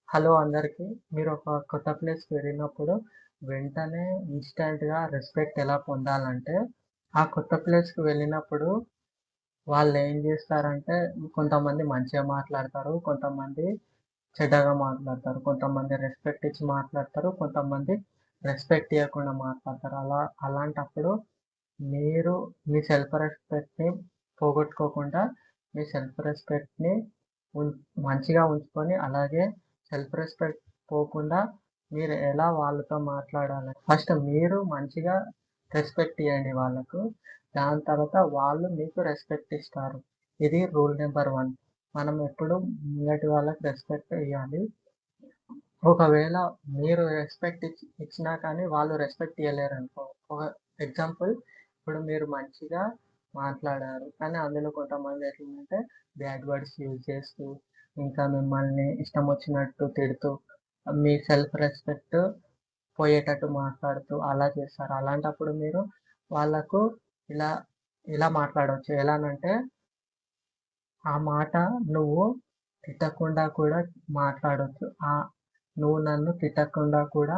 Hello అందరికి. మీరు ఒక కొత్త ప్లేస్‌కి వెళ్ళినప్పుడు వెంటనే ఇన్‌స్టాంట్‌గా రెస్పెక్ట్ ఎలా పొందాలంటే, ఆ కొత్త ప్లేస్‌కి వెళ్ళినప్పుడు వాళ్ళేం జేస్తారంటే కొంతమంది మంచిగా మాట్లాడతారు. కొంతమంది చెడ్డగా మాట్లాడతారు. కొంతమంది రెస్పెక్ట్ ఇచ్చి మాట్లాడతారు. కొంతమంది రెస్పెక్ట్ ఇయ్యకుండా మాట్లాడతారు. అలాంటప్పుడు మీరు మీ సెల్ఫ్ రెస్పెక్ట్‌ని పోగొట్టుకోకుండా మీ సెల్ఫ్ రెస్పెక్ట్‌ని ఉన్ మంచిగా ఉంచుకొని, అలాగే సెల్ఫ్ రెస్పెక్ట్ పోకుండా మీరు ఎలా వాళ్ళతో మాట్లాడాలి. ఫస్ట్ మీరు మంచిగా రెస్పెక్ట్ ఇయ్యండి వాళ్ళకు. దాని తర్వాత వాళ్ళు మీకు రెస్పెక్ట్ ఇస్తారు. ఇది రూల్ నంబర్ 1. మనం ఎప్పుడు ముంగటి వాళ్ళకి రెస్పెక్ట్ ఇయ్యాలి. ఒకవేళ మీరు రెస్పెక్ట్ ఇచ్చినా కానీ వాళ్ళు రెస్పెక్ట్ ఇయ్యలేరనుకో, ఒక ఎగ్జాంపుల్, ఇప్పుడు మీరు మంచిగా మాట్లాడారు. కానీ అందులో కొంతమంది ఎట్లంటే బ్యాడ్ వర్డ్స్ యూజ్ చేస్తూ, ఇంకా మిమ్మల్ని ఇష్టం వచ్చినట్టు తిడుతూ, మీ సెల్ఫ్ రెస్పెక్ట్ పోయేటట్టు మాట్లాడుతూ అలా చేస్తారు. అలాంటప్పుడు మీరు వాళ్ళకు ఇలా ఇలా మాట్లాడొచ్చు. ఎలానంటే, ఆ మాట నువ్వు తిట్టకుండా కూడా మాట్లాడొచ్చు. నువ్వు నన్ను తిట్టకుండా కూడా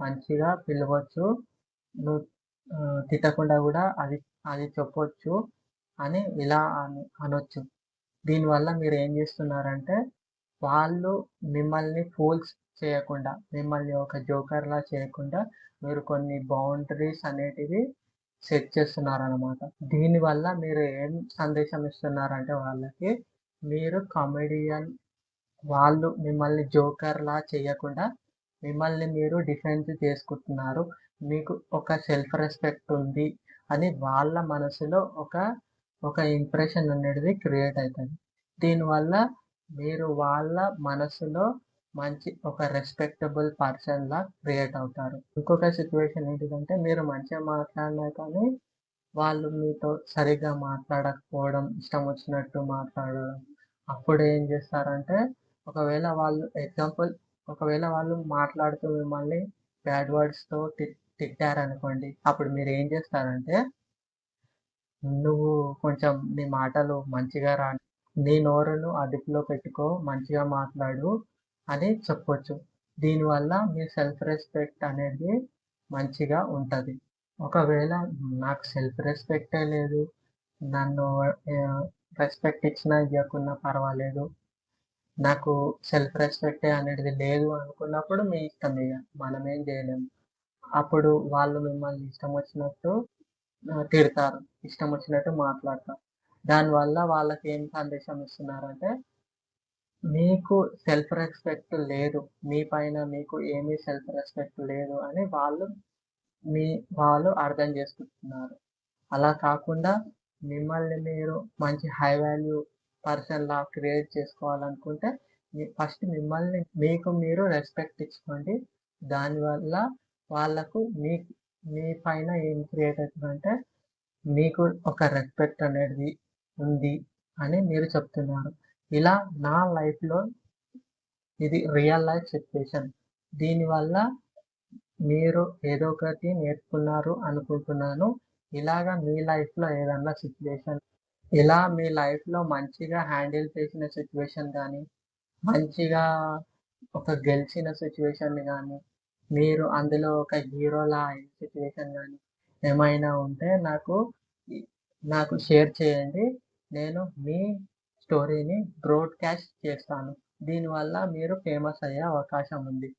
మంచిగా పిలవచ్చు. నువ్వు తిట్టకుండా గూడా అది అది చెప్పొచ్చు అని ఇలా అనొచ్చు. దీనివల్ల మీరేం జేస్తున్నారంటే, వాళ్ళు మిమ్మల్ని ఫూల్స్ చేయకుండా, మిమ్మల్ని ఒక జోకర్‌లా చేయకుండా మీరు కొన్ని బౌండరీస్ అనేటివి సెట్ చేస్తున్నారనమాట. దీనివల్ల మీరు ఏం సందేశం ఇస్తున్నారంటే వాళ్ళకి, మీరు కమెడియన్, వాళ్ళు మిమ్మల్ని జోకర్‌లా చేయకుండా మిమ్మల్ని మీరు డిఫెన్స్ చేసుకుంటున్నారు. మీకు ఒక సెల్ఫ్ రెస్పెక్ట్ ఉంది అని వాళ్ళ మనసులో ఒక ఇంప్రెషన్ అనేది క్రియేట్ అయితది. దీనివల్ల మీరు వాళ్ళ మనసులో మంచి ఒక రెస్పెక్టబుల్ పర్సన్‌లా క్రియేట్ అవుతారు. ఇంకొక సిట్యుయేషన్ ఏంటిదంటే, మీరు మంచిగా మాట్లాడినా కానీ వాళ్ళు మీతో సరిగ్గా మాట్లాడకపోవడం, ఇష్టం వచ్చినట్టు మాట్లాడడం. అప్పుడేం జేస్తారంటే, ఒకవేళ వాళ్ళు ఎగ్జాంపుల్, ఒకవేళ వాళ్ళు మాట్లాడుతూ మిమ్మల్ని బ్యాడ్ వర్డ్స్‌తో తిట్టారనుకోండి. అప్పుడు మీరేం జేస్తారంటే, నువ్వు కొంచెం నీ మాటలు మంచిగా నీ నోరును అదుపులో పెట్టుకో, మంచిగా మాట్లాడు అని చెప్పొచ్చు. దీనివల్ల మీ సెల్ఫ్ రెస్పెక్ట్ అనేది మంచిగా ఉంటది. ఒకవేళ నాకు సెల్ఫ్ రెస్పెక్టే లేదు, నన్ను రెస్పెక్ట్ ఇచ్చినా ఇయ్యకున్నా పర్వాలేదు, నాకు సెల్ఫ్ రెస్పెక్టే అనేది లేదు అనుకున్నప్పుడు మీ ఇష్టం ఇగ. మనమేం జేయలేము. అప్పుడు వాళ్ళు మిమ్మల్ని ఇష్టం వచ్చినట్టు తిడతారు. ఇష్టం వచ్చినట్టు మాట్లాడతారు. దానివల్ల వాళ్ళకేం సందేశం ఇస్తున్నారంటే, మీకు సెల్ఫ్ రెస్పెక్ట్ లేదు. మీ పైన మీకు ఏమీ సెల్ఫ్ రెస్పెక్ట్ లేదు అని మీ వాళ్ళు అర్థం చేసుకుంటున్నారు. అలా కాకుండా మిమ్మల్ని మీరు మంచి హై వాల్యూ పర్సన్‌లా క్రియేట్ చేసుకోవాలనుకుంటే, ఫస్ట్ మిమ్మల్ని మీకు మీరు రెస్పెక్ట్ ఇచ్చుకోండి. దానివల్ల వాళ్ళకు మీ పైన ఏం క్రియేట్ అయితదంటే, మీకు ఒక రెస్పెక్ట్ అనేది ఉంది అని మీరు చెప్తున్నారు. ఇలా నా లైఫ్‌లో ఇది రియల్ లైఫ్ సిట్యుయేషన్. దీనివల్ల మీరు ఏదో ఒకటి నేర్చుకున్నారు అనుకుంటున్నాను. ఇలాగ మీ లైఫ్‌లో ఏదన్నా సిట్యుయేషన్, ఇలా మీ లైఫ్‌లో మంచిగా హ్యాండిల్ చేసిన సిట్యుయేషన్ గానీ, మంచిగా ఒక గెలిచిన సిట్యుయేషన్ గానీ, మీరు అందులో ఒక హీరోలా అయిన సిట్యుయేషన్ గానీ, ఏమైనా ఉంటే ఇ నాకు షేర్ చేయండి. నేను మీ స్టోరీని బ్రాడ్‌కాస్ట్ చేస్తాను. దీనివల్ల మీరు ఫేమస్ అయ్యే అవకాశం ఉంది.